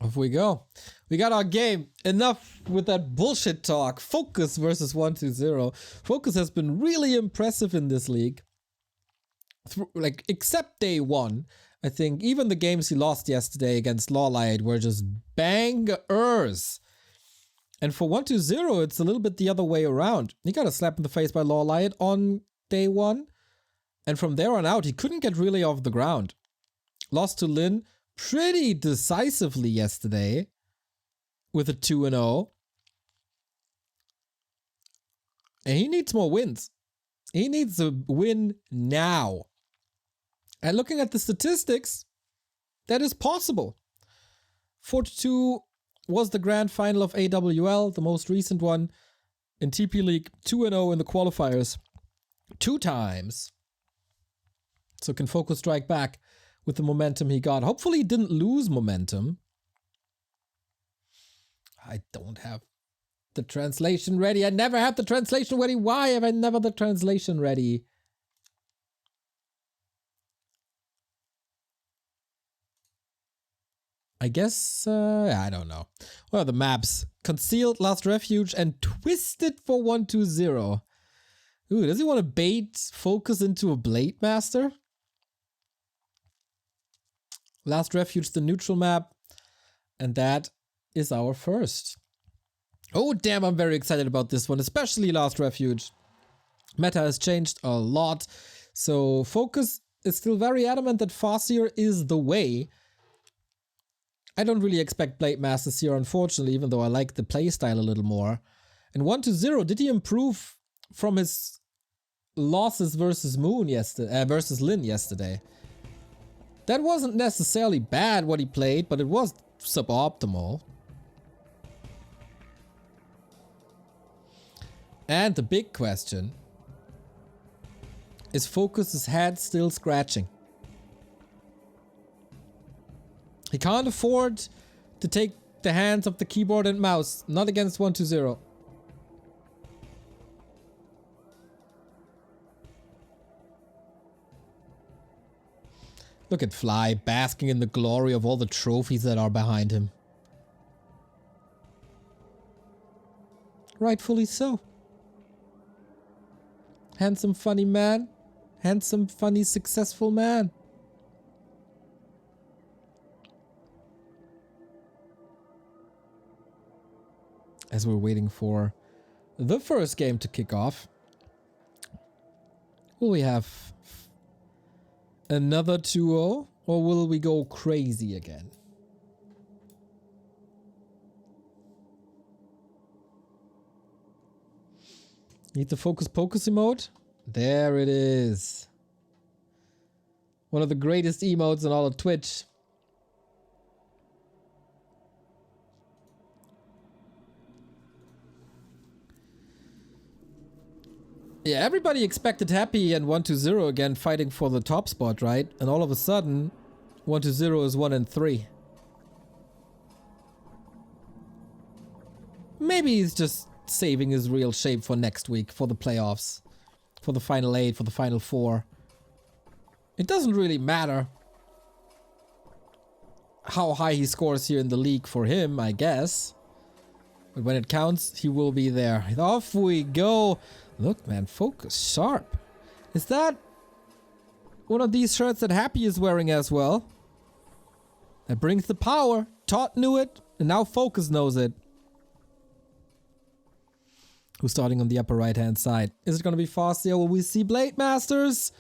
Off we go. We got our game. Enough with that bullshit talk. FoCuS versus 120. FoCuS has been really impressive in this league. Like, except day one. I think even the games he lost yesterday against Lawlight were just bangers. And for 120, it's a little bit the other way around. He got a slap in the face by Lawlight on day one. And from there on out, he couldn't get really off the ground. Lost to Lin pretty decisively yesterday with a 2-0. And he needs more wins. He needs a win now. And looking at the statistics, that is possible. 4-2 was the grand final of AWL, the most recent one in TP League. 2-0 in the qualifiers 2 times. So can FoCuS strike back with the momentum he got. Hopefully he didn't lose momentum. I don't have the translation ready. I never have the translation ready. Why have I never the translation ready? I guess, I don't know. What are the maps? Concealed, Last Refuge, and Twisted for 120. Ooh, does he want to bait FoCuS into a Blade Master? Last Refuge, the neutral map. And that is our first. Oh, damn, I'm very excited about this one, especially Last Refuge. Meta has changed a lot. So FoCuS is still very adamant that FoCuS is the way. I don't really expect Blade Masters here, unfortunately, even though I like the playstyle a little more. And 120, did he improve from his losses versus Moon yesterday, versus Lin yesterday? That wasn't necessarily bad what he played, but it was suboptimal. And the big question is FoCuS's head still scratching? He can't afford to take the hands off the keyboard and mouse, not against 120. Look at Fly basking in the glory of all the trophies that are behind him. Rightfully so. Handsome, funny man. Handsome, funny, successful man. As we're waiting for the first game to kick off, will we have another 2-0 or will we go crazy again? Need the Focus Pocus emote? There it is. One of the greatest emotes in all of Twitch. Yeah, everybody expected Happy and 120 again fighting for the top spot, right? And all of a sudden, 120 is 1-3. Maybe he's just saving his real shape for next week, for the playoffs, for the final 8, for the final 4. It doesn't really matter how high he scores here in the league for him, I guess. But when it counts, he will be there. Off we go. Look, man, FoCuS sharp. Is that one of these shirts that Happy is wearing as well? That brings the power. Todd knew it, and now FoCuS knows it. Who's starting on the upper right-hand side? Is it going to be FoCuS? Will we see Blade Masters?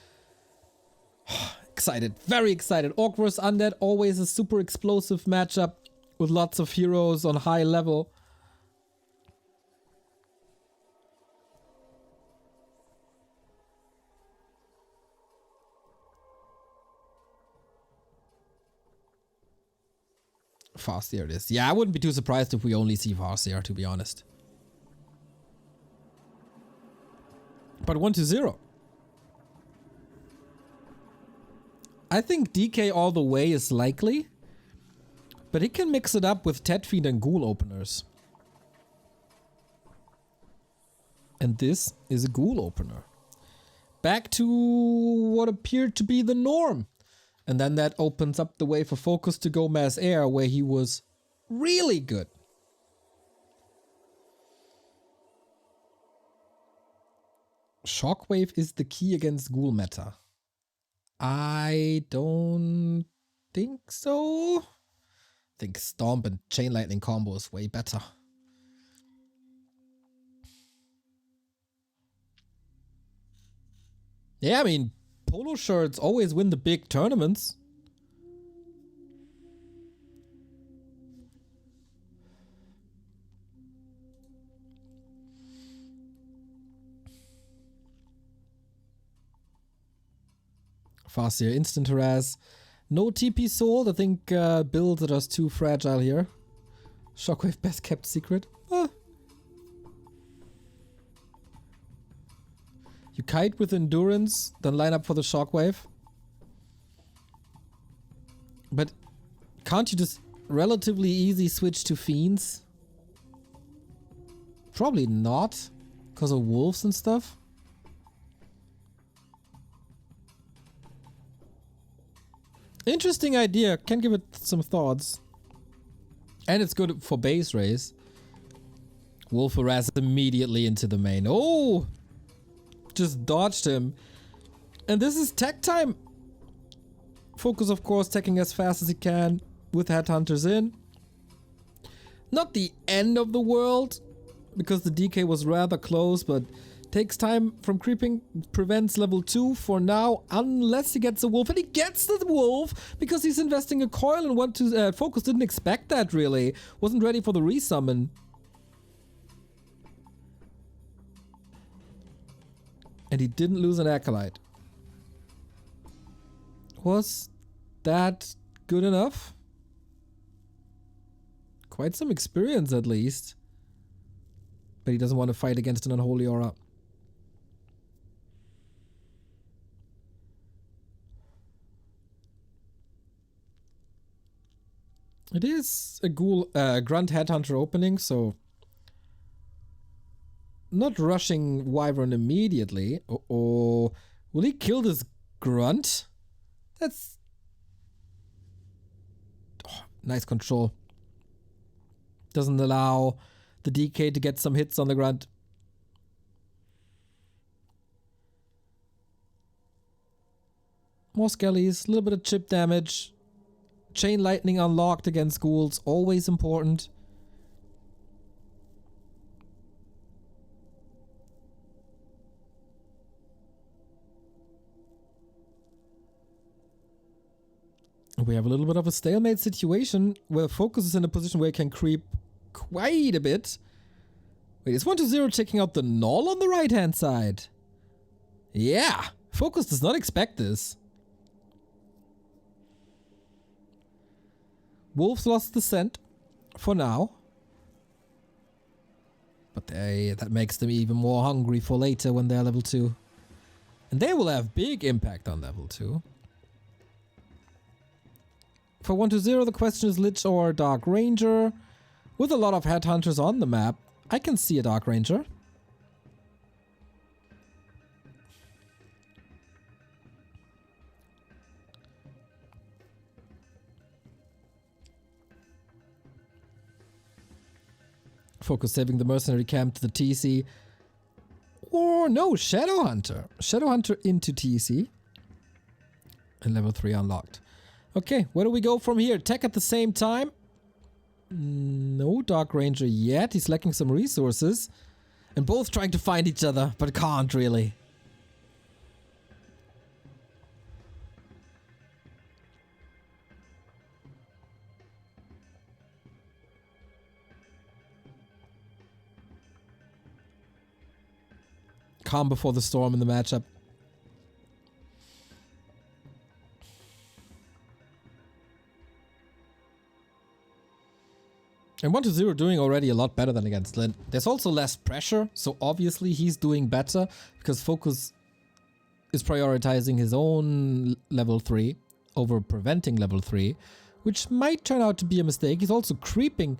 Excited. Very excited. Orc vs Undead, always a super explosive matchup with lots of heroes on high level. FoCuS it is. Yeah, I wouldn't be too surprised if we only see FoCuS, to be honest. But 120. I think DK all the way is likely, but he can mix it up with Tedfiend and Ghoul openers. And this is a Ghoul opener. Back to what appeared to be the norm. And then that opens up the way for FoCuS to go Mass Air, where he was Really good. Shockwave is the key against ghoul meta. I don't think so. I think Stomp and Chain Lightning combo is way better. Yeah, I mean, polo shirts always win the big tournaments. FoCuS instant harass. No TP sold. I think builds are just too fragile here. Shockwave best kept secret. Ah. You kite with endurance, then line up for the shockwave. But can't you just relatively easy switch to fiends? Probably not, because of wolves and stuff. Interesting idea. Can give it some thoughts. And it's good for base race. Wolf harass immediately into the main. Oh! Just dodged him. And this is tech time. FoCuS, of course, teching as fast as he can with headhunters in. Not the end of the world, because the DK was rather close, but takes time from creeping, prevents level 2 for now, unless he gets a wolf. And he gets the wolf because he's investing a coil and want to FoCuS didn't expect that really. Wasn't ready for the resummon. And he didn't lose an acolyte. Was that good enough? Quite some experience at least. But he doesn't want to fight against an unholy aura. It is a ghoul, grunt headhunter opening, so not rushing Wyvern immediately. Uh-oh. Will he kill this grunt? That's... Oh, nice control. Doesn't allow the DK to get some hits on the grunt. More skellies, a little bit of chip damage. Chain lightning unlocked against ghouls, always important. We have a little bit of a stalemate situation where FoCuS is in a position where he can creep quite a bit. Wait, is 1-0 checking out the null on the right hand side? Yeah, FoCuS does not expect this. Wolves lost the scent for now. But that makes them even more hungry for later when they're level 2. And they will have big impact on level 2. For 1-0, the question is Lich or Dark Ranger. With a lot of headhunters on the map, I can see a Dark Ranger. FoCuS saving the mercenary camp to the TC. Or no, Shadowhunter. Shadowhunter into TC. And level 3 unlocked. Okay, where do we go from here? Tech at the same time? No Dark Ranger yet. He's lacking some resources. And both trying to find each other, but can't really. Calm before the storm in the matchup. And 1-0 doing already a lot better than against Lin. There's also less pressure, so obviously he's doing better because FoCuS is prioritizing his own level 3 over preventing level 3, which might turn out to be a mistake. He's also creeping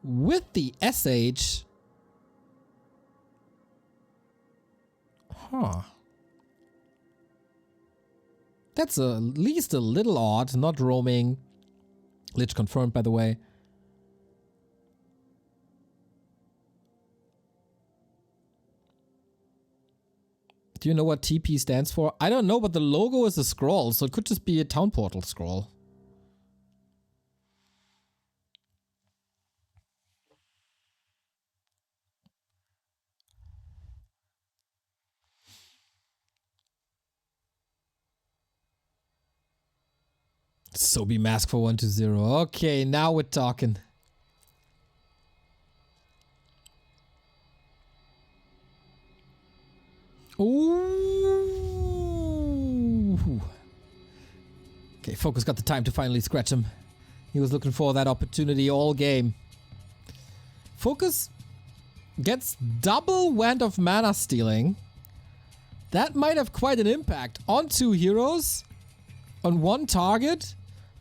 with the SH. Huh. That's at least a little odd, not roaming. Lich confirmed, by the way. Do you know what TP stands for? I don't know, but the logo is a scroll, so it could just be a town portal scroll. So be mask for 120. Okay, now we're talking. Ooh. Okay, FoCuS got the time to finally scratch him. He was looking for that opportunity all game. FoCuS gets double wand of mana stealing. That might have quite an impact on 2 heroes. On 1 target.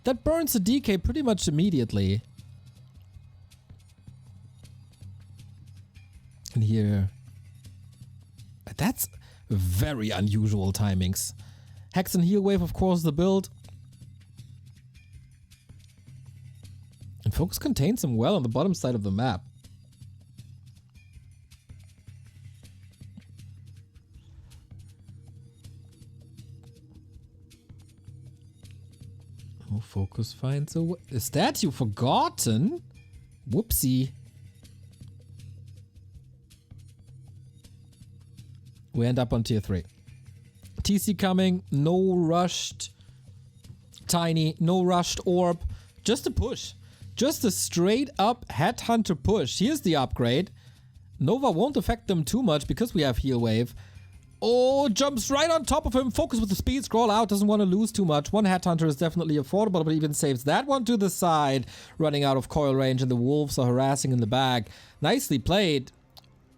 That burns the DK pretty much immediately. And here... That's very unusual timings. Hex and Heal Wave, of course, the build. And FoCuS contains him well on the bottom side of the map. Oh, FoCuS finds a way. Is that you forgotten? Whoopsie. We end up on tier 3. TC coming, no rushed Tiny, no rushed Orb. Just a push. Just a straight up Headhunter push. Here's the upgrade. Nova won't affect them too much because we have Heal Wave. Oh, jumps right on top of him. FoCuS with the speed, scroll out, doesn't want to lose too much. 1 Headhunter is definitely affordable, but even saves that one to the side. Running out of coil range and the wolves are harassing in the back. Nicely played.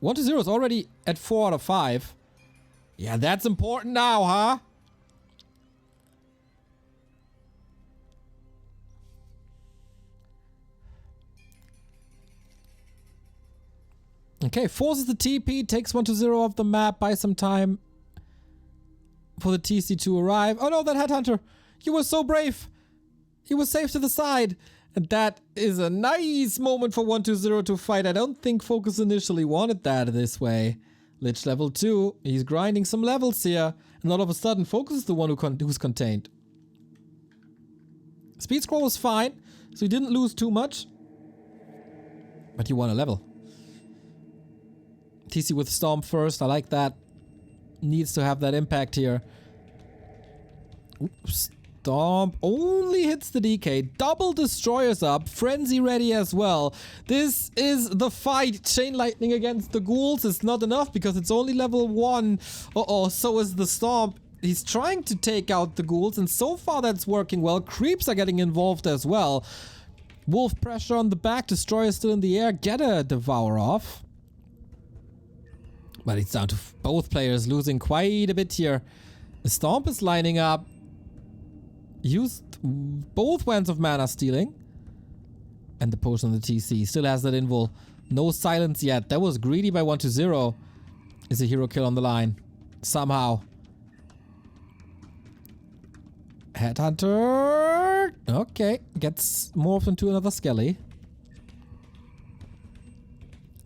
120 is already at 4 out of 5. Yeah, that's important now, huh? Okay, forces the TP, takes 120 off the map, buys some time for the TC to arrive. Oh no, that Headhunter! He was so brave! He was safe to the side! And that is a nice moment for 120 to fight. I don't think FoCuS initially wanted that this way. Lich level 2, he's grinding some levels here. And all of a sudden, FoCuS is the one who's contained. Speed scroll was fine, so he didn't lose too much. But he won a level. TC with Stomp first, I like that. Needs to have that impact here. Oops. Stomp only hits the DK. Double destroyers up. Frenzy ready as well. This is the fight. Chain Lightning against the ghouls is not enough because it's only level 1. Uh-oh, so is the Stomp. He's trying to take out the ghouls and so far that's working well. Creeps are getting involved as well. Wolf pressure on the back. Destroyer still in the air. Get a Devour off. But it's down to both players losing quite a bit here. The Stomp is lining up. Used both wands of mana stealing. And the potion on the TC. Still has that invul. No silence yet. That was greedy by 120. Is a hero kill on the line. Somehow. Headhunter. Okay. Gets morphed into another Skelly.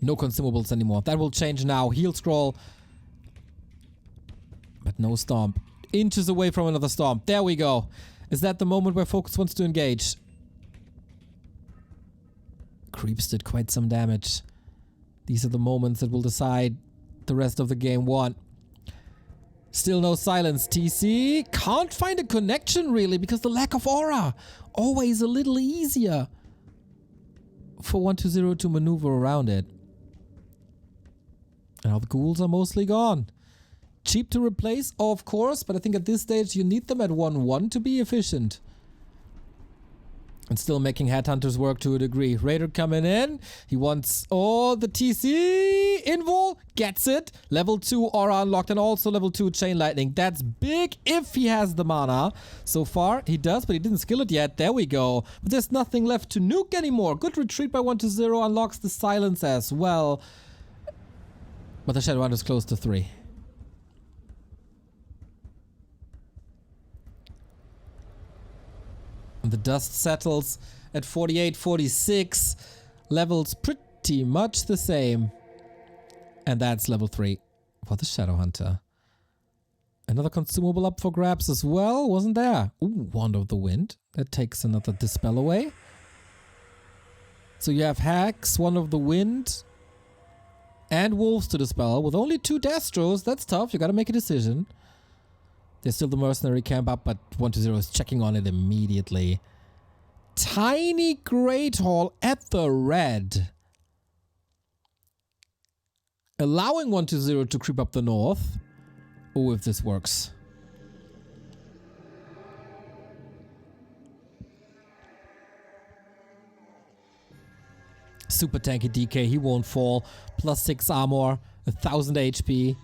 No consumables anymore. That will change now. Heal scroll. But no Stomp. Inches away from another Stomp. There we go. Is that the moment where FoCuS wants to engage? Creeps did quite some damage. These are the moments that will decide the rest of the game 1. Still no silence. TC can't find a connection really because the lack of aura. Always a little easier for 120 to maneuver around it. And now the ghouls are mostly gone. Cheap to replace, of course, but I think at this stage you need them at 1-1 to be efficient. And still making Headhunters work to a degree. Raider coming in. He wants... Oh, the TC! Invul! Gets it! Level 2 Aura unlocked and also level 2 Chain Lightning. That's big if he has the mana. So far, he does, but he didn't skill it yet. There we go. But there's nothing left to nuke anymore. Good retreat by 120. Unlocks the silence as well. But the Shadowhunter is close to 3. And the dust settles at 48, 46. Levels pretty much the same. And that's level 3 for the Shadowhunter. Another consumable up for grabs as well, wasn't there? Ooh, Wand of the Wind. That takes another Dispel away. So you have Hacks, Wand of the Wind, and Wolves to dispel. With only 2 Destros, that's tough. You gotta make a decision. There's still the Mercenary camp up, but 120 is checking on it immediately. Tiny Great Hall at the red. Allowing 120 to creep up the north. Oh, if this works. Super tanky DK, he won't fall. +6 armor, 1000 HP.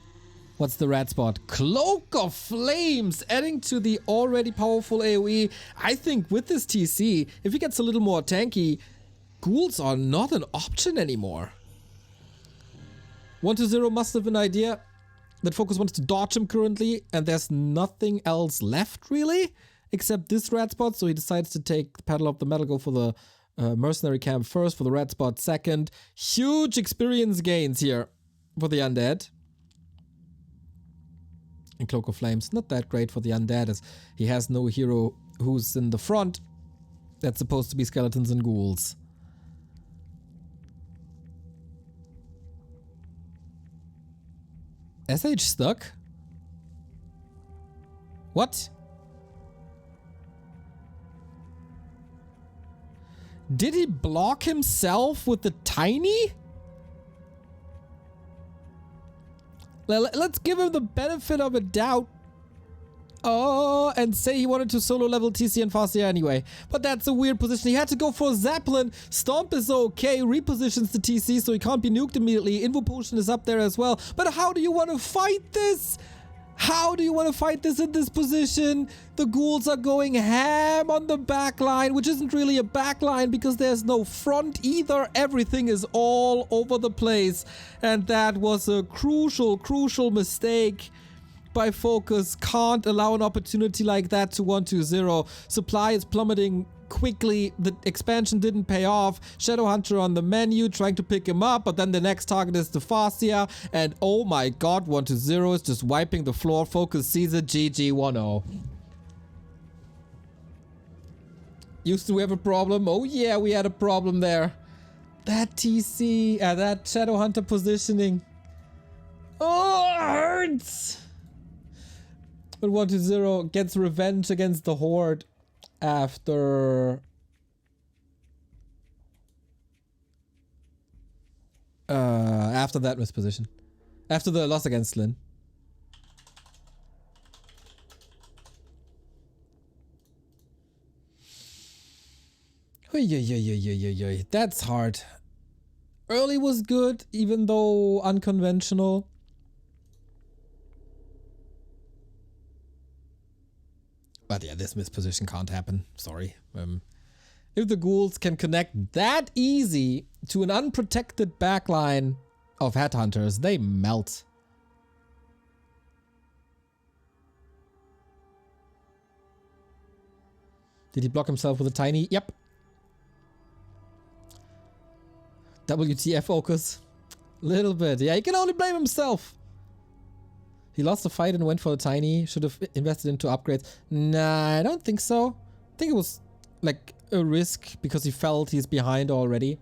What's the red spot? Cloak of Flames, adding to the already powerful AoE. I think with this TC, if he gets a little more tanky, ghouls are not an option anymore. 120 must have an idea that FoCuS wants to dodge him currently, and there's nothing else left really, except this red spot, so he decides to take the Paddle of the Metal, go for the Mercenary camp first, for the red spot second. Huge experience gains here for the Undead. And Cloak of Flames, not that great for the Undead, as he has no hero who's in the front. That's supposed to be skeletons and ghouls. SH stuck? What? Did he block himself with the Tiny? Let's give him the benefit of a doubt. Oh, and say he wanted to solo level TC and FoCuS anyway. But that's a weird position. He had to go for Zeppelin. Stomp is okay. Repositions the TC so he can't be nuked immediately. Invo Potion is up there as well. But how do you want to fight this? How do you want to fight this in this position? The ghouls are going ham on the back line, which isn't really a back line because there's no front either. Everything is all over the place. And that was a crucial mistake by FoCuS. Can't allow an opportunity like that to 120. Supply is plummeting quickly. The expansion didn't pay off. Shadowhunter on the menu trying to pick him up, but then the next target is the FoCuS, and oh my god, 120 is just wiping the floor. FoCuS sees it. GG 1-0. Used to have a problem. Oh yeah, we had a problem there. That TC, that Shadowhunter positioning. Oh, it hurts. But 120 gets revenge against the Horde after that misposition. After the loss against Lyn. That's hard. Early was good, even though unconventional. But yeah, this misposition can't happen. Sorry. If the ghouls can connect that easy to an unprotected backline of headhunters, they melt. Did he block himself with a Tiny? Yep. WTF FoCuS. Little bit. Yeah, he can only blame himself. He lost the fight and went for the Tiny. Should have invested into upgrades. Nah, I don't think so. I think it was like a risk because he felt he's behind already.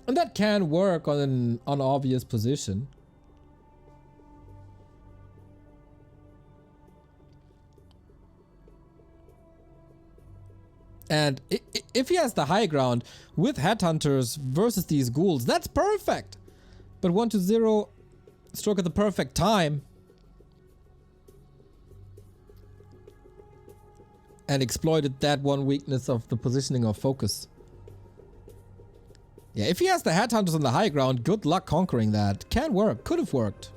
And that can work on an unobvious position. And if he has the high ground with headhunters versus these ghouls, that's perfect. But 120 stroke at the perfect time. And exploited that one weakness of the positioning of FoCuS. Yeah, if he has the headhunters on the high ground, good luck conquering that. Can work, could have worked.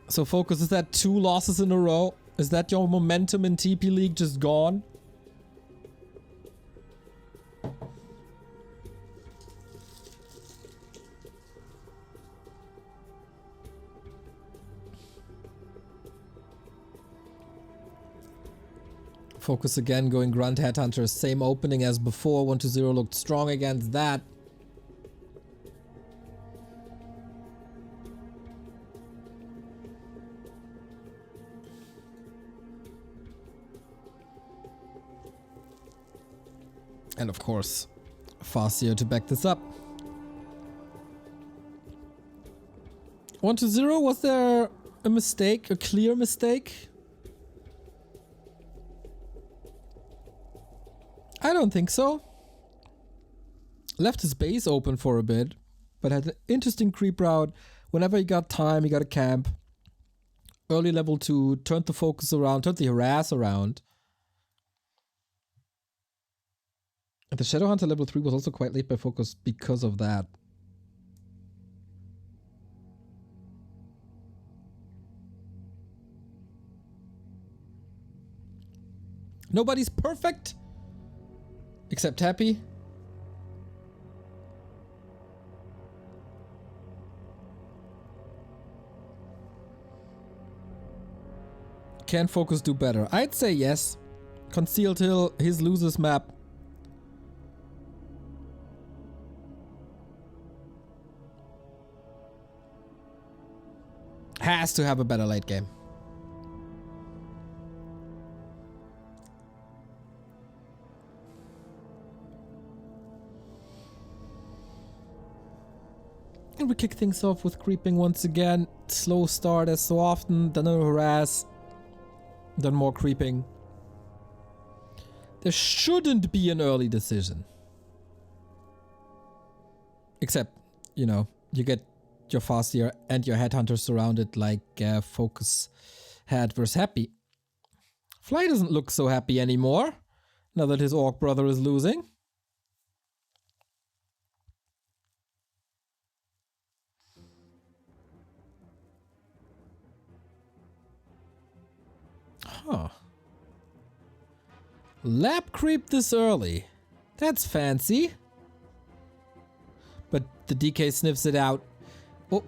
So FoCuS, is that 2 losses in a row? Is that your momentum in TP League just gone? FoCuS again going Grunt Headhunter, same opening as before. 120 looked strong against that. And of course, FoCuS to back this up. 1-0, was there a mistake, a clear mistake? I don't think so. Left his base open for a bit, but had an interesting creep route. Whenever he got time, he got a camp. Early level 2, turned the FoCuS around, turned the harass around. And the Shadowhunter level 3 was also quite late by FoCuS because of that. Nobody's perfect, except Happy. Can FoCuS do better? I'd say yes. Concealed Hill, his losers map. Has to have a better late game. And we kick things off with creeping once again. Slow start as so often, then a harass, then more creeping. There shouldn't be an early decision. Except, you know, you get your FoCuS and your Headhunter surrounded like FoCuS had versus Happy. Fly doesn't look so happy anymore, now that his Orc brother is losing. Huh. Lab creep this early. That's fancy. But the DK sniffs it out.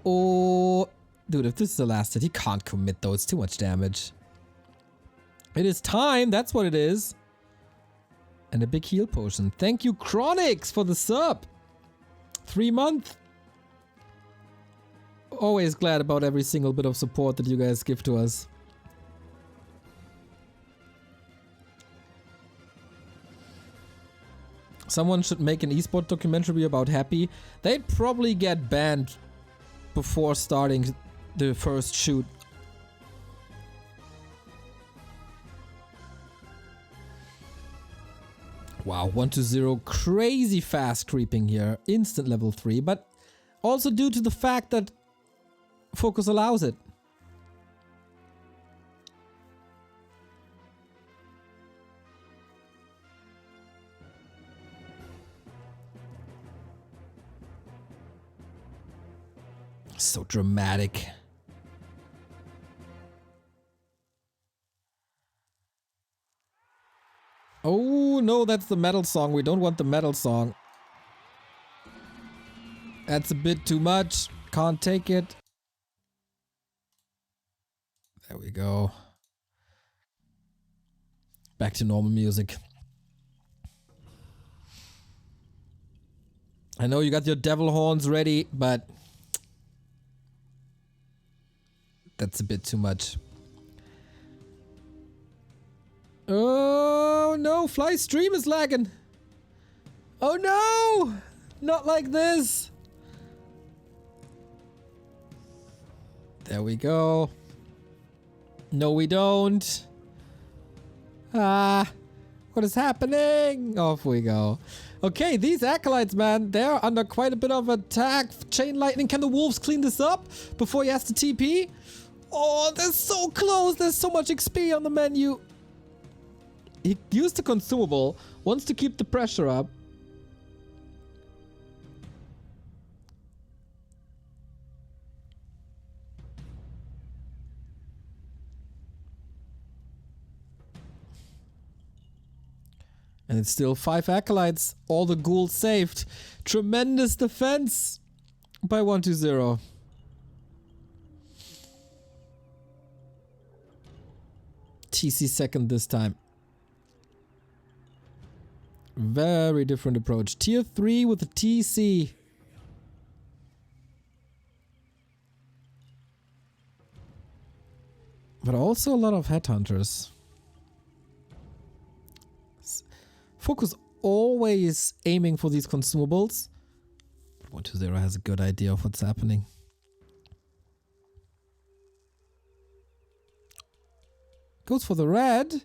Oh. Dude, if this is the last hit, he can't commit though. It's too much damage. It is time. That's what it is. And a big heal potion. Thank you, Chronix, for the sub. 3 months. Always glad about every single bit of support that you guys give to us. Someone should make an esport documentary about Happy. They'd probably get banned before starting the first shoot. Wow, 1-0, crazy fast creeping here. Instant level 3, but also due to the fact that FoCuS allows it. So dramatic. Oh no, that's the metal song. We don't want the metal song. That's a bit too much. Can't take it. There we go. Back to normal music. I know you got your devil horns ready, but that's a bit too much. Oh no, Fly stream is lagging. Oh no! Not like this. There we go. No, we don't. Ah, what is happening? Off we go. Okay, these acolytes, man, they're under quite a bit of attack. Chain lightning. Can the wolves clean this up before he has to TP? Oh, they're so close. There's so much XP on the menu. He used the consumable, wants to keep the pressure up. And it's still 5 acolytes. All the ghouls saved. Tremendous defense by 1-0. TC second this time. Very different approach. Tier 3 with a TC. But also a lot of headhunters. FoCuS always aiming for these consumables. 120 has a good idea of what's happening. Goes for the red.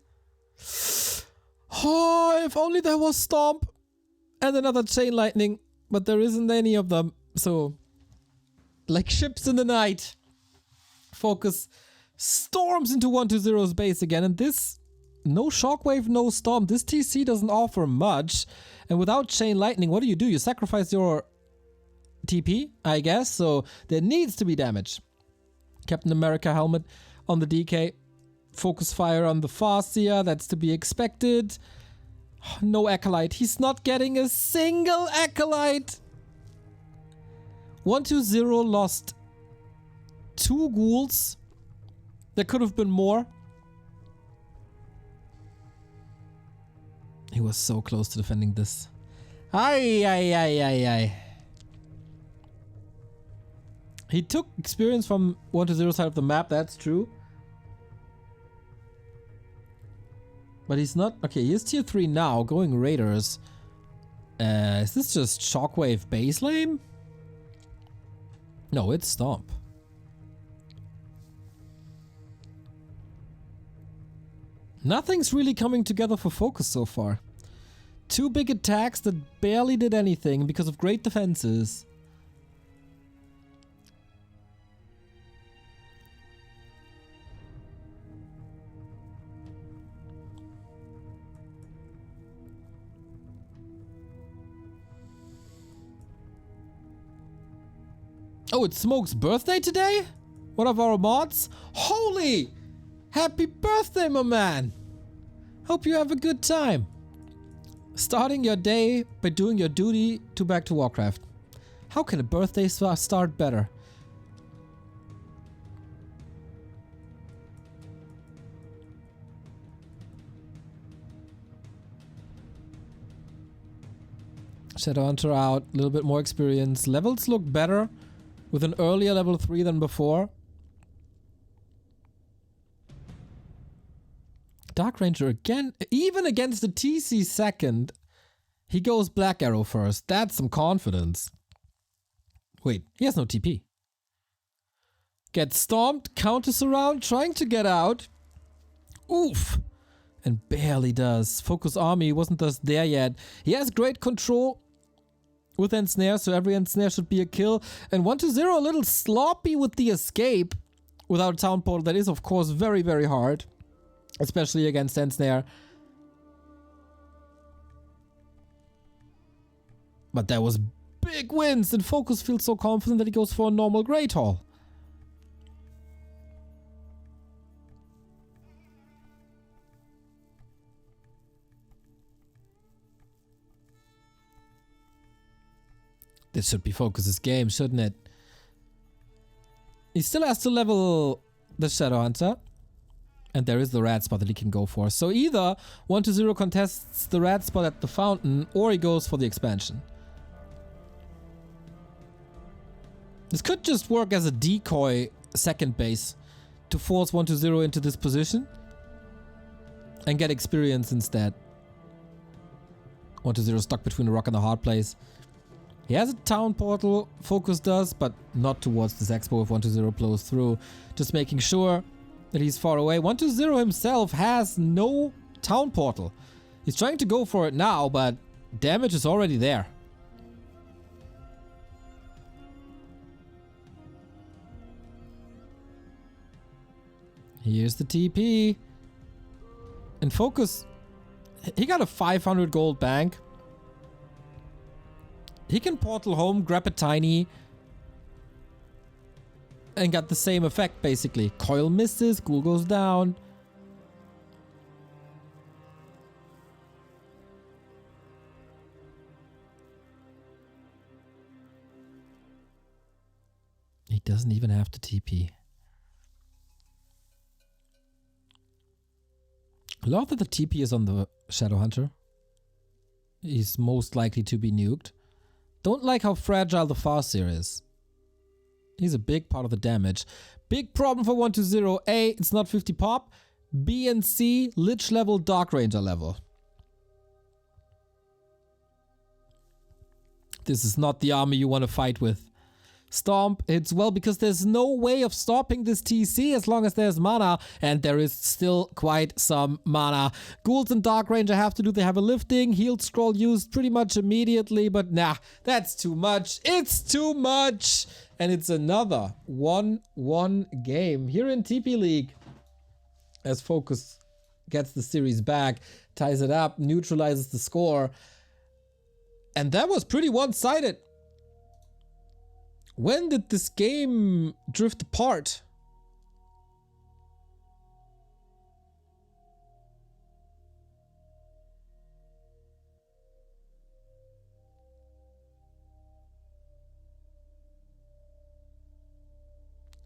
Oh, if only there was Stomp and another Chain Lightning, but there isn't any of them. So, like ships in the night, FoCuS storms into 120's base again, and this, no Shockwave, no Stomp. This TC doesn't offer much, and without Chain Lightning, what do? You sacrifice your TP, I guess, so there needs to be damage. Captain America helmet on the DK. Focus fire on the FoCuS, that's to be expected. No Acolyte. He's not getting a single Acolyte. 120 lost 2 ghouls. There could have been more. He was so close to defending this. Ay. He took experience from 120 side of the map, that's true. But he's not... Okay, he is tier 3 now, going Raiders. Is this just Shockwave base lane? No, it's Stomp. Nothing's really coming together for FoCuS so far. 2 big attacks that barely did anything because of great defenses. Oh, it's Smoke's birthday today? One of our mods? Holy! Happy birthday, my man! Hope you have a good time. Starting your day by doing your duty to back to Warcraft. How can a birthday start better? Shadowhunter out, a little bit more experience. Levels look better with an earlier level 3 than before. Dark Ranger again, even against the TC second, he goes Black Arrow first. That's some confidence. Wait, he has no TP. Gets stomped, counters around, trying to get out. Oof. And barely does. FoCuS army wasn't just there yet. He has great control with ensnare, so every ensnare should be a kill. And 120 a little sloppy with the escape without a town portal. That is, of course, very, very hard. Especially against ensnare. But there was big wins, and FoCuS feels so confident that he goes for a normal Great Hall. This should be FoCuS's game, shouldn't it? He still has to level the Shadowhunter. And there is the red spot that he can go for. So either 120 contests the red spot at the fountain, or he goes for the expansion. This could just work as a decoy second base to force 120 into this position and get experience instead. 120 stuck between a rock and a hard place. He has a town portal, FoCuS does, but not towards this expo if 120 blows through. Just making sure that he's far away. 120 himself has no town portal. He's trying to go for it now, but damage is already there. Here's the TP. And FoCuS, he got a 500 gold bank. He can portal home, grab a tiny, and got the same effect basically. Coil misses, ghoul goes down. He doesn't even have to TP. I love that the TP is on the Shadowhunter. He's most likely to be nuked. Don't like how fragile the FoCuS is. He's a big part of the damage. Big problem for 120. A, it's not 50 pop. B and C, Lich level, Dark Ranger level. This is not the army you want to fight with. Stomp hits well because there's no way of stopping this TC as long as there's mana, and there is still quite some mana. Ghouls and Dark Ranger have to do the heavy lifting. Healed Scroll used pretty much immediately, but nah, that's too much. It's too much! And it's another 1-1 game here in TP League. As FoCuS gets the series back, ties it up, neutralizes the score. And that was pretty one-sided. When did this game drift apart?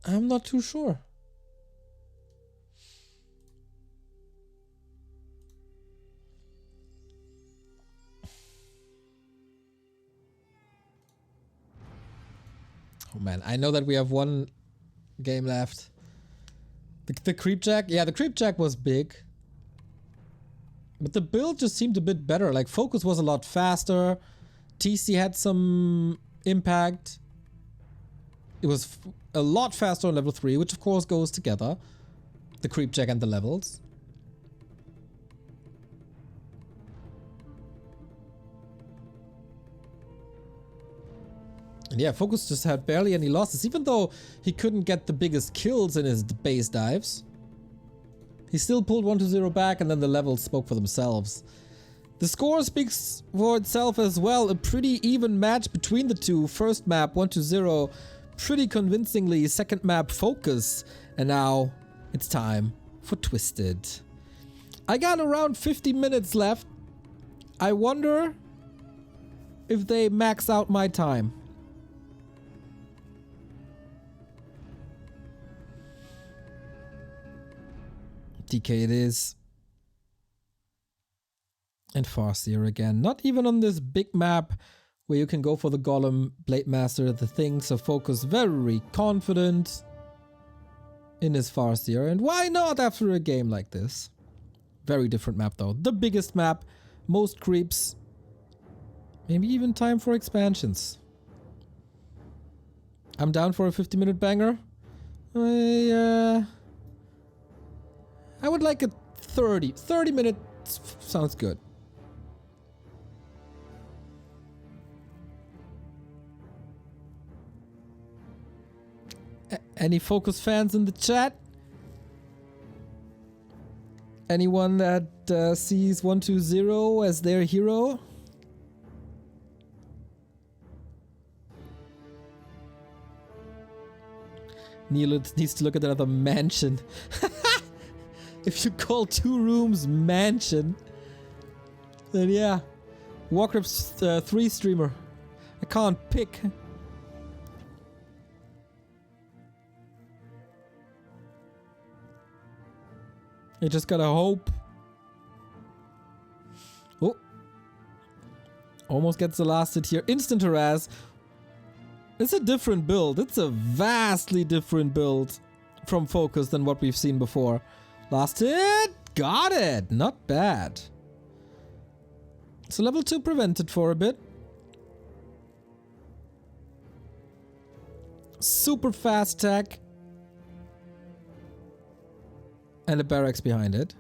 I'm not too sure. Oh man, I know that we have one game left. The Creepjack? Yeah, the Creepjack was big. But the build just seemed a bit better. Like, FoCuS was a lot faster. TC had some impact. It was a lot faster on level 3, which of course goes together. The Creepjack and the levels. And yeah, FoCuS just had barely any losses, even though he couldn't get the biggest kills in his base dives. He still pulled 1-0 back, and then the levels spoke for themselves. The score speaks for itself as well. A pretty even match between the two. First map 1-0 pretty convincingly. Second map FoCuS. And now it's time for Twisted. I got around 50 minutes left. I wonder if they max out my time. DK it is. And FoCuS again. Not even on this big map where you can go for the Golem, Blade Master, the thing. So FoCuS very confident in his FoCuS. And why not after a game like this? Very different map though. The biggest map, most creeps. Maybe even time for expansions. I'm down for a 50-minute banger. I would like a 30 minutes sounds good. Any FoCuS fans in the chat? Anyone that sees 1-2-0 as their hero? Neil needs to look at another mansion. If you call 2 rooms mansion, then yeah. Warcraft 3 streamer. I can't pick. You just gotta hope. Oh. Almost gets the last hit here. Instant harass. It's a different build. It's a vastly different build from FoCuS than what we've seen before. Last hit. Got it. Not bad. So level 2 prevented for a bit. Super fast tech. And a barracks behind it.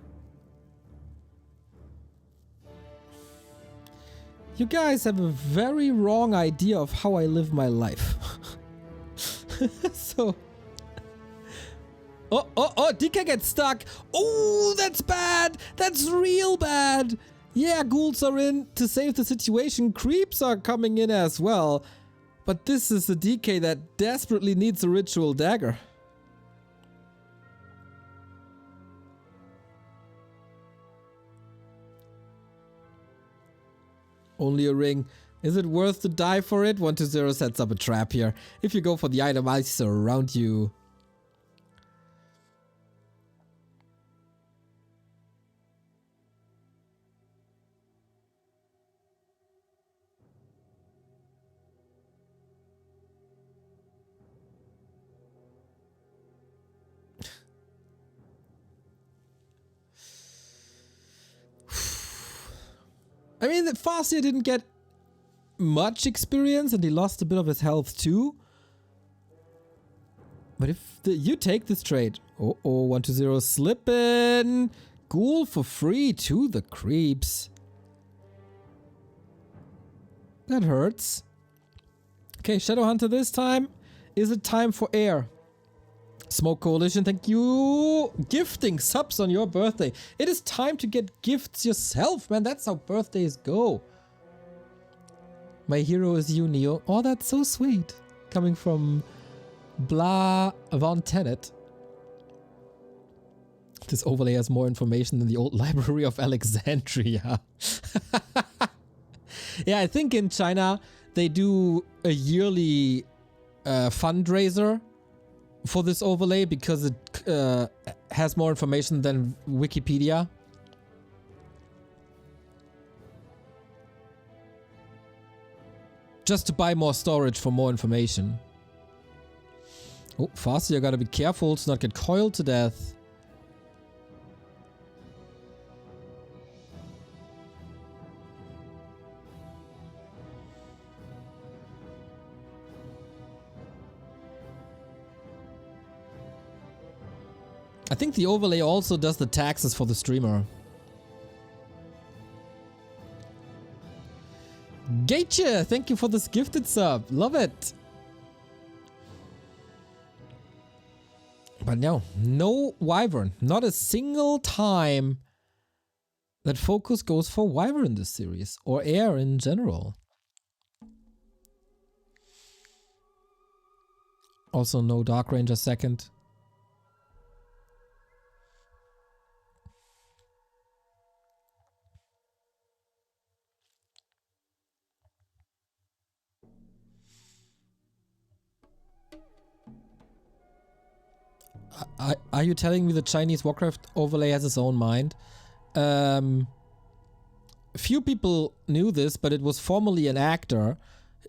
You guys have a very wrong idea of how I live my life. So... Oh, DK gets stuck. Oh, that's bad. That's real bad. Yeah, ghouls are in to save the situation. Creeps are coming in as well. But this is a DK that desperately needs a ritual dagger. Only a ring. Is it worth to die for it? 1-0 sets up a trap here. If you go for the itemizer around you. I mean, the FoCuS didn't get much experience and he lost a bit of his health too. But if you take this trade. Oh, 120 slipping. Ghoul for free to the creeps. That hurts. Okay, Shadowhunter this time. Is it time for Eer? Smoke Coalition, thank you. Gifting subs on your birthday. It is time to get gifts yourself, man. That's how birthdays go. My hero is you, Neo. Oh, that's so sweet. Coming from Blah Von Tenet. This overlay has more information than the old Library of Alexandria. Yeah, I think in China they do a yearly fundraiser for this overlay because it has more information than Wikipedia. Just to buy more storage for more information. Oh, Farsi, you gotta be careful to not get coiled to death. I think the overlay also does the taxes for the streamer. Gacha, thank you for this gifted sub. Love it. But no Wyvern. Not a single time that FoCuS goes for Wyvern in this series. Or Eer in general. Also no Dark Ranger second. Are you telling me the Chinese Warcraft overlay has its own mind? Few people knew this, but it was formerly an actor.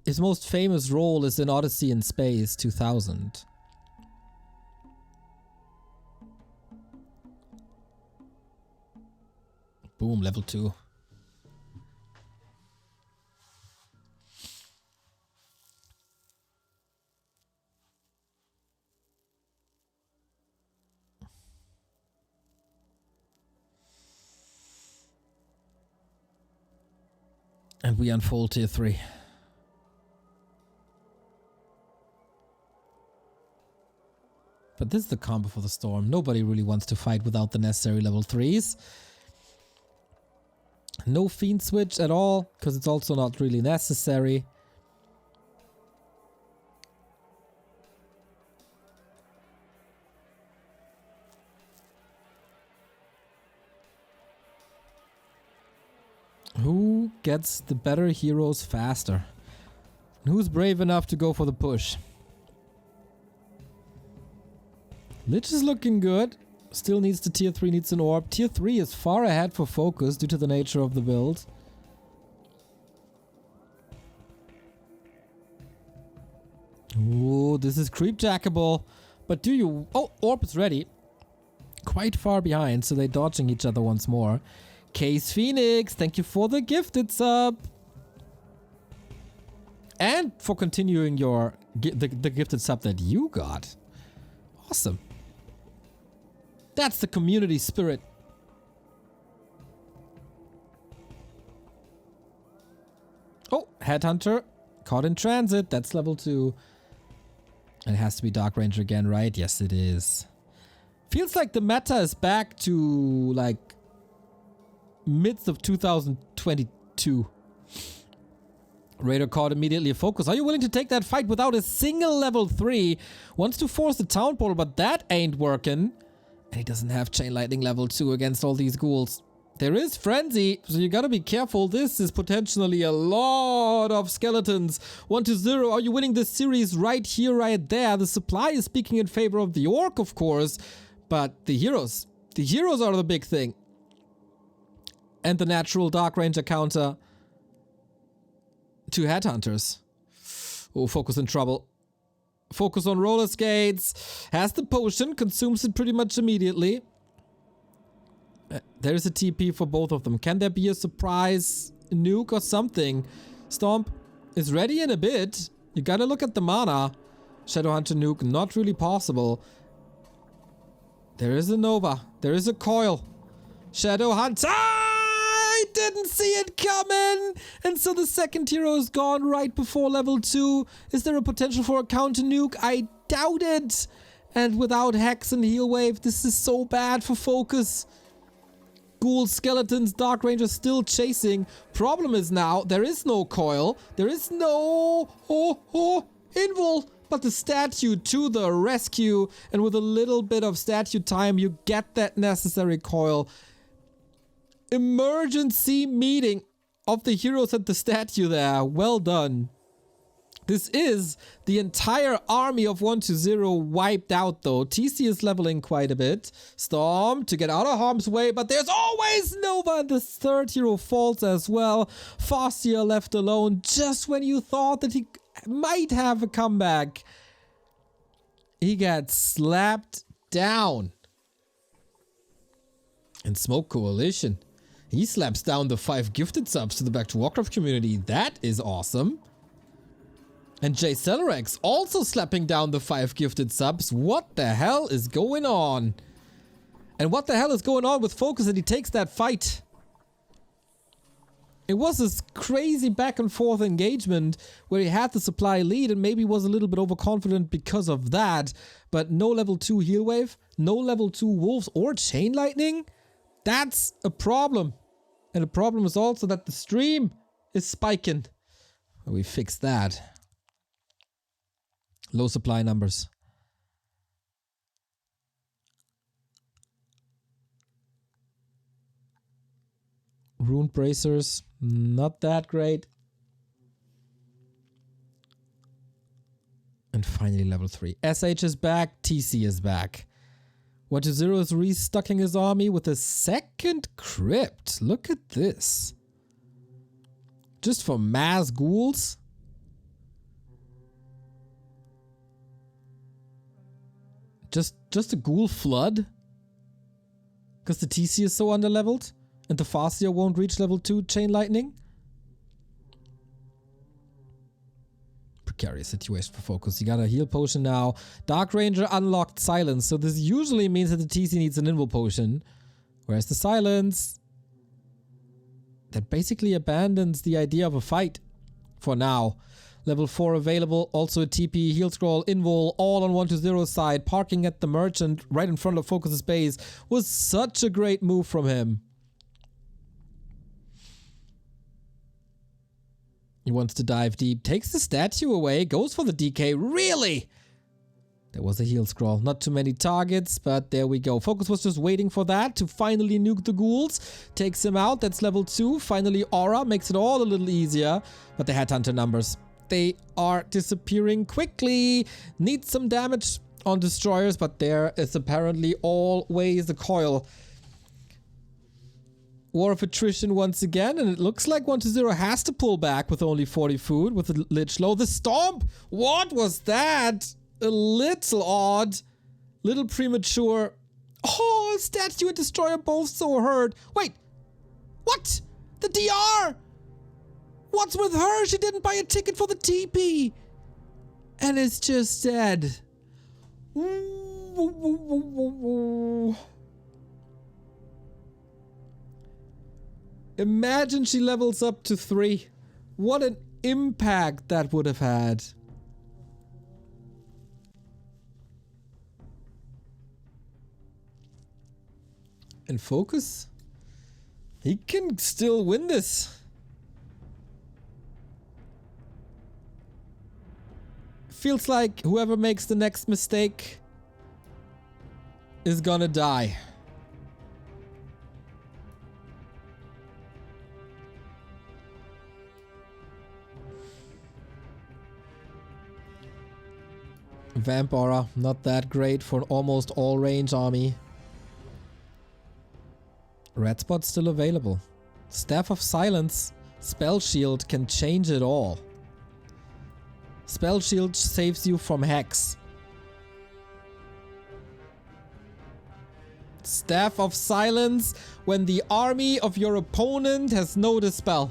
His most famous role is in Odyssey in Space 2000. Boom, level 2. And we unfold tier 3. But this is the combo for the storm. Nobody really wants to fight without the necessary level 3s. No fiend switch at all, because it's also not really necessary. Who gets the better heroes faster? And who's brave enough to go for the push? Lich is looking good. Still needs the tier 3, needs an orb. Tier 3 is far ahead for FoCuS due to the nature of the build. Ooh, this is creepjackable. But do you... Oh, orb is ready. Quite far behind, so they're dodging each other once more. Case Phoenix, thank you for the gifted sub. And for continuing your the gifted sub that you got. Awesome. That's the community spirit. Oh, Headhunter. Caught in transit. That's level 2. It has to be Dark Ranger again, right? Yes, it is. Feels like the meta is back to, like, midst of 2022. Raider caught immediately a FoCuS. Are you willing to take that fight without a single level 3? Wants to force the town portal, but that ain't working. And he doesn't have Chain Lightning level 2 against all these ghouls. There is Frenzy, so you gotta be careful. This is potentially a lot of skeletons. 120, are you winning this series right here, right there? The supply is speaking in favor of the Orc, of course. But the heroes are the big thing. And the natural Dark Ranger counter to Headhunters. Oh, FoCuS in trouble. FoCuS on roller skates. Has the potion, consumes it pretty much immediately. There is a TP for both of them. Can there be a surprise nuke or something? Stomp. is ready in a bit. You gotta look at the mana. Shadowhunter nuke, not really possible. There is a Nova. There is a coil. Shadowhunter! I didn't see it coming! And so the second hero is gone right before level 2. Is there a potential for a counter nuke? I doubt it! And without Hex and Heal Wave, this is so bad for FoCuS. Ghouls, skeletons, Dark Rangers still chasing. Problem is now, there is no coil. There is no... Invul! But the statue to the rescue. And with a little bit of statue time, you get that necessary coil. Emergency meeting of the heroes at the statue there. Well done. This is the entire army of 1-0 wiped out though. TC is leveling quite a bit. Storm to get out of harm's way, but there's always Nova, and the third hero falls as well. FoCuS left alone just when you thought that he might have a comeback. He got slapped down. And Smoke Coalition. He slaps down the 5 gifted subs to the Back to Warcraft community. That is awesome. And Jay Celerex also slapping down the 5 gifted subs. What the hell is going on? And what the hell is going on with FoCuS that he takes that fight? It was this crazy back and forth engagement where he had the supply lead and maybe was a little bit overconfident because of that. But no level 2 heal wave, no level 2 wolves or chain lightning. That's a problem. And the problem is also that the stream is spiking. We fixed that. Low supply numbers. Rune bracers, not that great. And finally level 3. SH is back, TC is back. 1-0 is restocking his army with a second crypt. Look at this. Just for mass ghouls. Just a ghoul flood? Because the TC is so underleveled? And the FoCuS won't reach level 2 chain lightning? Precarious situation for FoCuS. You got a heal potion now. Dark Ranger unlocked silence. So this usually means that the TC needs an invul potion. Whereas the silence... that basically abandons the idea of a fight. For now. Level 4 available, also a TP, heal scroll, invul, all on 1-0 side. Parking at the merchant right in front of FoCuS's base was such a great move from him. He wants to dive deep, takes the statue away, goes for the DK. Really? There was a heal scroll. Not too many targets, but there we go. FoCuS was just waiting for that to finally nuke the ghouls. Takes him out, that's level 2. Finally Aura makes it all a little easier, but the headhunter numbers. They are disappearing quickly. Need some damage on destroyers, but there is apparently always a coil. War of attrition once again, and it looks like 1-0 has to pull back with only 40 food with a Lich low. The Stomp! What was that? A little odd. Little premature. Oh, statue and destroyer both so hurt. Wait. What? The DR! What's with her? She didn't buy a ticket for the TP. And it's just dead. Imagine she levels up to 3. What an impact that would have had. And FoCuS, he can still win this. Feels like whoever makes the next mistake is gonna die. Vamp Aura, not that great for an almost all range army. Red Spot still available. Staff of Silence, Spell Shield can change it all. Spell Shield saves you from Hex. Staff of Silence when the army of your opponent has no dispel.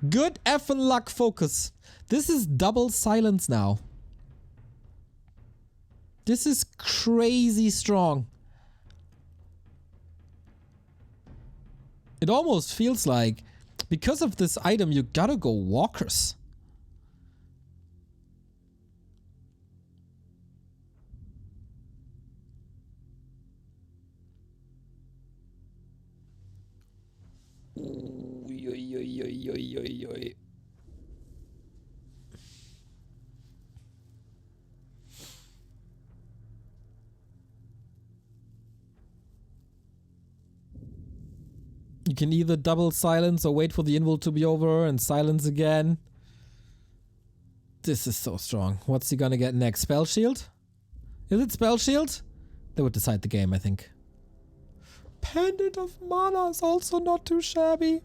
Good effing luck, FoCuS. This is double silence now. This is crazy strong. It almost feels like because of this item you gotta go walkers. You can either double silence or wait for the invul to be over and silence again. This is so strong. What's he gonna get next? Spell shield? Is it spell shield? That would decide the game, I think. Pendant of Mana is also not too shabby.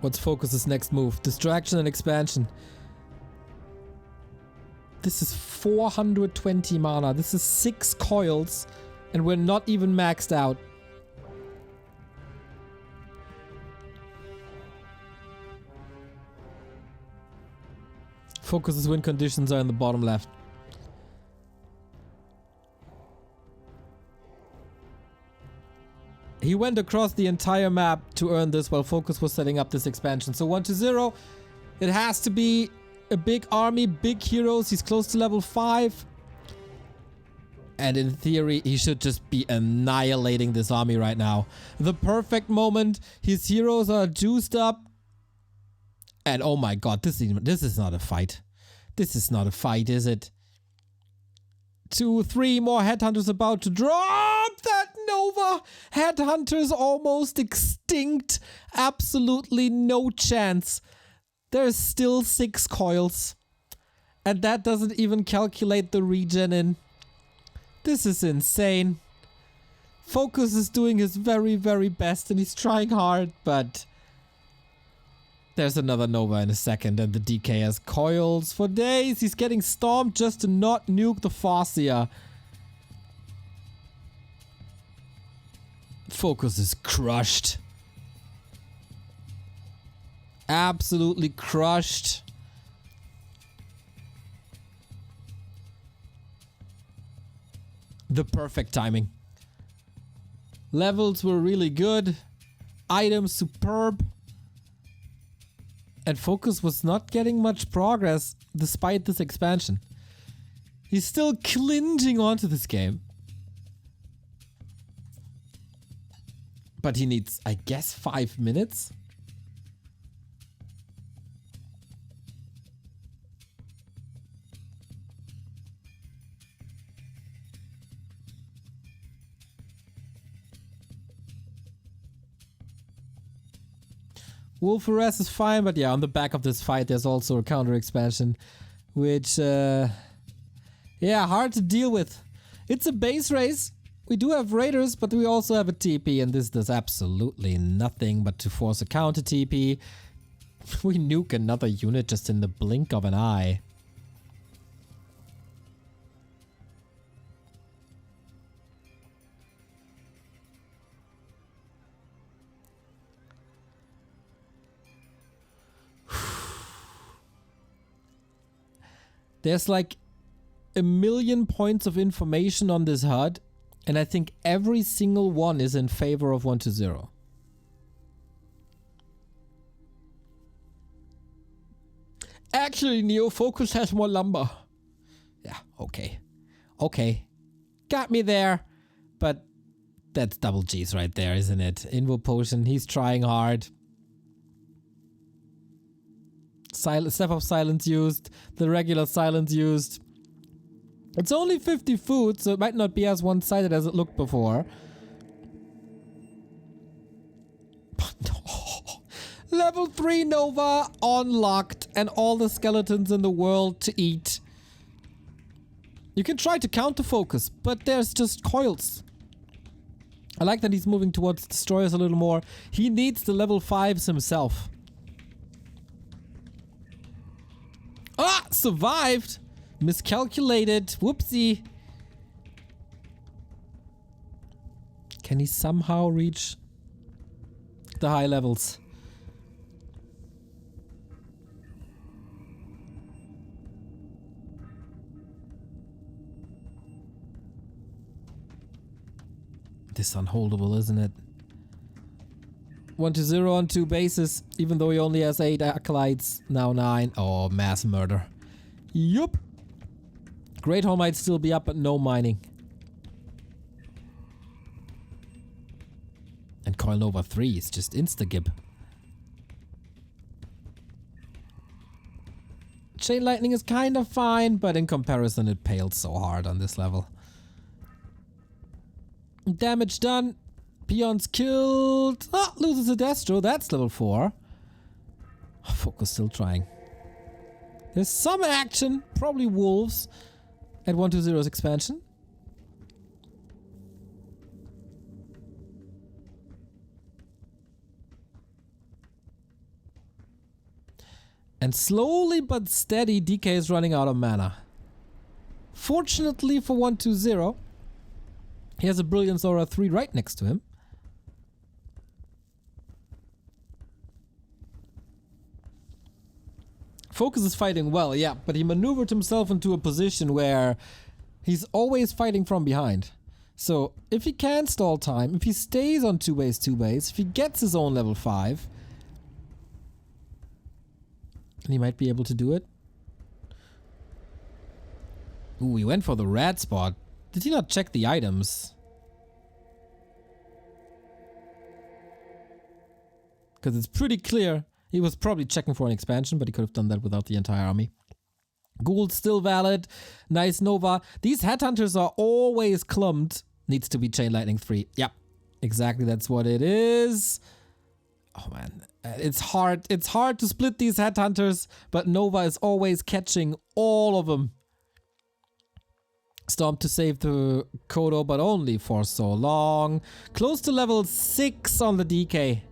What's FoCuS's next move? Distraction and expansion. This is 420 mana. This is 6 coils. And we're not even maxed out. FoCuS's win conditions are in the bottom left. He went across the entire map to earn this while FoCuS was setting up this expansion. So 1-0. It has to be a big army, big heroes. He's close to level 5. And in theory, he should just be annihilating this army right now. The perfect moment. His heroes are juiced up. And oh my god, this is not a fight. This is not a fight, is it? 2, 3 more headhunters about to drop that Nova. Headhunters almost extinct. Absolutely no chance. There's still 6 coils. And that doesn't even calculate the regen in. This is insane. FoCuS is doing his very, very best and he's trying hard, but there's another Nova in a second and the DK has coils for days. He's getting stomped just to not nuke the FoCuS. FoCuS is crushed. Absolutely crushed. The perfect timing. Levels were really good. Items superb. And FoCuS was not getting much progress despite this expansion. He's still clinging onto this game. But he needs, I guess, 5 minutes? Wolf-RS is fine, but yeah, on the back of this fight there's also a counter expansion, which, yeah, hard to deal with. It's a base race. We do have raiders, but we also have a TP, and this does absolutely nothing but to force a counter TP. We nuke another unit just in the blink of an eye. There's like a million points of information on this HUD, and I think every single one is in favor of 1-0. Actually, Neo, FoCuS has more lumber. Yeah, okay. Okay. Got me there. But that's double G's right there, isn't it? Invo Potion, he's trying hard. Step of silence used, the regular silence used. It's only 50 food, so it might not be as one-sided as it looked before. But no. Level 3 Nova unlocked and all the skeletons in the world to eat. You can try to counter FoCuS, but there's just coils. I like that he's moving towards destroyers a little more. He needs the level 5s himself. Ah! Survived! Miscalculated. Whoopsie. Can he somehow reach the high levels? This is unholdable, isn't it? 1-0 on 2 bases, even though he only has 8 acolytes, now 9. Oh, mass murder. Yup. Great Hall might still be up, but no mining. And Coil Nova 3 is just insta-gib. Chain Lightning is kind of fine, but in comparison it pales so hard on this level. Damage done. Peons killed. Ah, loses a Destro. That's level 4. FoCuS still trying. There's some action. Probably wolves at 1-2-0's expansion. And slowly but steady, DK is running out of mana. Fortunately for 1-2-0, he has a Brilliance Aura 3 right next to him. FoCuS is fighting well, yeah, but he maneuvered himself into a position where he's always fighting from behind. So if he can stall time, if he stays on 2 base, if he gets his own level 5, he might be able to do it. Ooh, he went for the rat spot. Did he not check the items? Because it's pretty clear he was probably checking for an expansion, but he could have done that without the entire army. Gould still valid. Nice Nova. These headhunters are always clumped. Needs to be Chain Lightning 3. Yep, exactly, that's what it is. Oh man, it's hard to split these headhunters, but Nova is always catching all of them. Stomp to save the Kodo, but only for so long. Close to level 6 on the DK.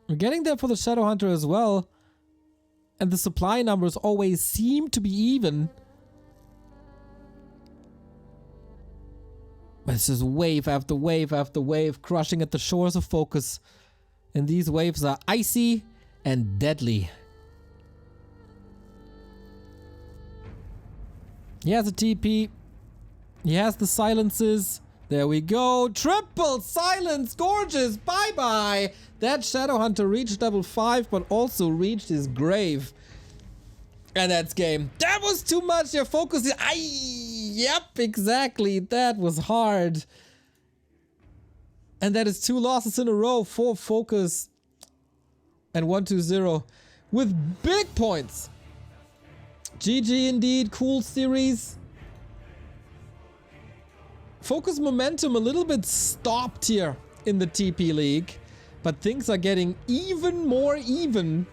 We're getting there for the Shadowhunter as well. And the supply numbers always seem to be even. But it's just wave after wave after wave, crushing at the shores of FoCuS. And these waves are icy and deadly. He has a TP. He has the silences. There we go. Triple silence. Gorgeous. Bye-bye. That Shadowhunter reached level 5, but also reached his grave. And that's game. That was too much. Your FoCuS. Yep, exactly. That was hard. And that is 2 losses in a row for FoCuS. And 1-2-0 with big points. GG indeed. Cool series. FoCuS momentum a little bit stopped here in the TP League. But things are getting even more even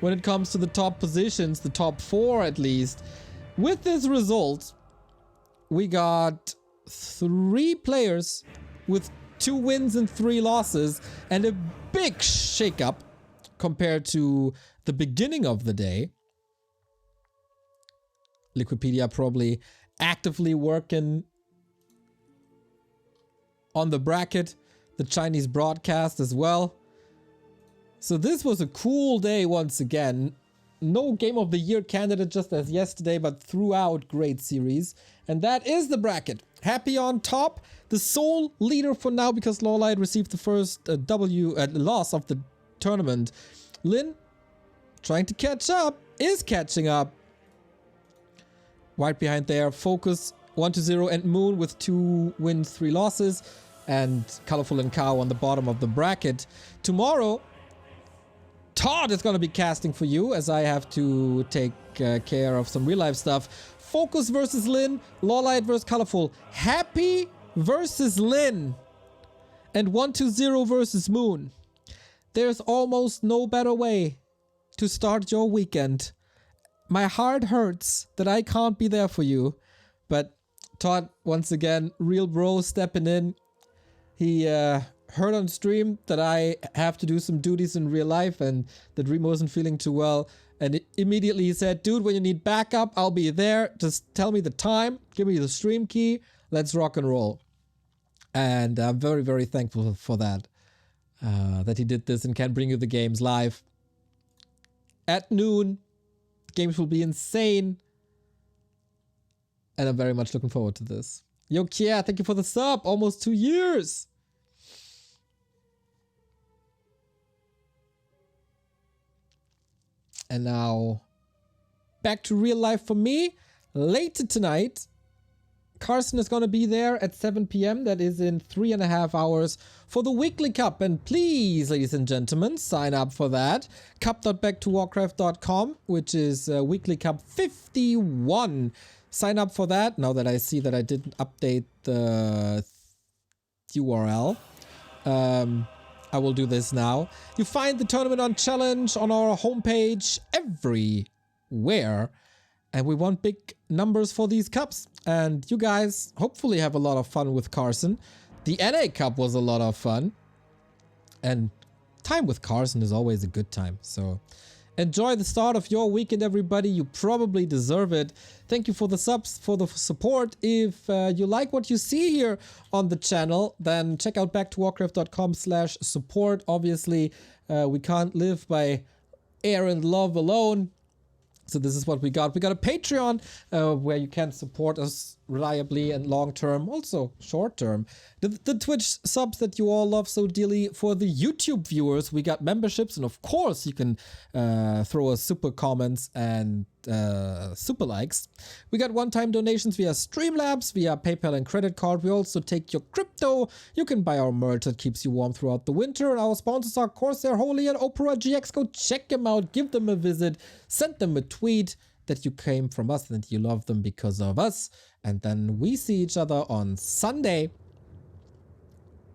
when it comes to the top positions, the top 4 at least. With this result, we got 3 players with 2 wins and 3 losses and a big shakeup compared to the beginning of the day. Liquipedia probably actively working on the bracket, the Chinese broadcast as well. So this was a cool day once again. No Game of the Year candidate just as yesterday, but throughout great series. And that is the bracket. Happy on top. The sole leader for now because Lawlight received the first loss of the tournament. Lin, trying to catch up, is catching up. Right behind there, FoCuS 1-0 and Moon with 2 wins, 3 losses. And Colorful and Cow on the bottom of the bracket. Tomorrow, Todd is going to be casting for you as I have to take care of some real life stuff. FoCuS versus Lin, Lawlight versus Colorful. Happy versus Lin. And 1-0 versus Moon. There's almost no better way to start your weekend. My heart hurts that I can't be there for you. But Todd, once again, real bro stepping in. He heard on stream that I have to do some duties in real life and that Dream wasn't feeling too well. And immediately he said, dude, when you need backup, I'll be there. Just tell me the time. Give me the stream key. Let's rock and roll. And I'm very, very thankful for that. That he did this and can bring you the games live. At noon. Games will be insane. And I'm very much looking forward to this. Yo, Kia, thank you for the sub. Almost 2 years. And now, back to real life for me. Later tonight, Carson is going to be there at 7 p.m. That is in 3.5 hours for the Weekly Cup. And please, ladies and gentlemen, sign up for that. cup.backtowarcraft.com, which is Weekly Cup 51. Sign up for that, now that I see that I didn't update the URL. I will do this now. You find the tournament on challenge on our homepage everywhere. And we want big numbers for these cups. And you guys hopefully have a lot of fun with Carson. The NA Cup was a lot of fun. And time with Carson is always a good time. So enjoy the start of your weekend, everybody. You probably deserve it. Thank you for the subs, for the support. If you like what you see here on the channel, then check out backtowarcraft.com/support. Obviously, we can't live by air and love alone. So this is what we got. We got a Patreon where you can support us reliably and long term, also short term. The Twitch subs that you all love so dearly. For the YouTube viewers, we got memberships, and of course you can throw us super comments and super likes. We got one-time donations via Streamlabs, via PayPal and credit card. We also take your crypto. You can buy our merch that keeps you warm throughout the winter. And our sponsors are CORSAIR, Holy, and Opera GX. Go check them out. Give them a visit. Send them a tweet that you came from us and that you love them because of us. And then we see each other on Sunday.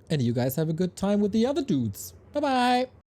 And you guys have a good time with the other dudes. Bye-bye.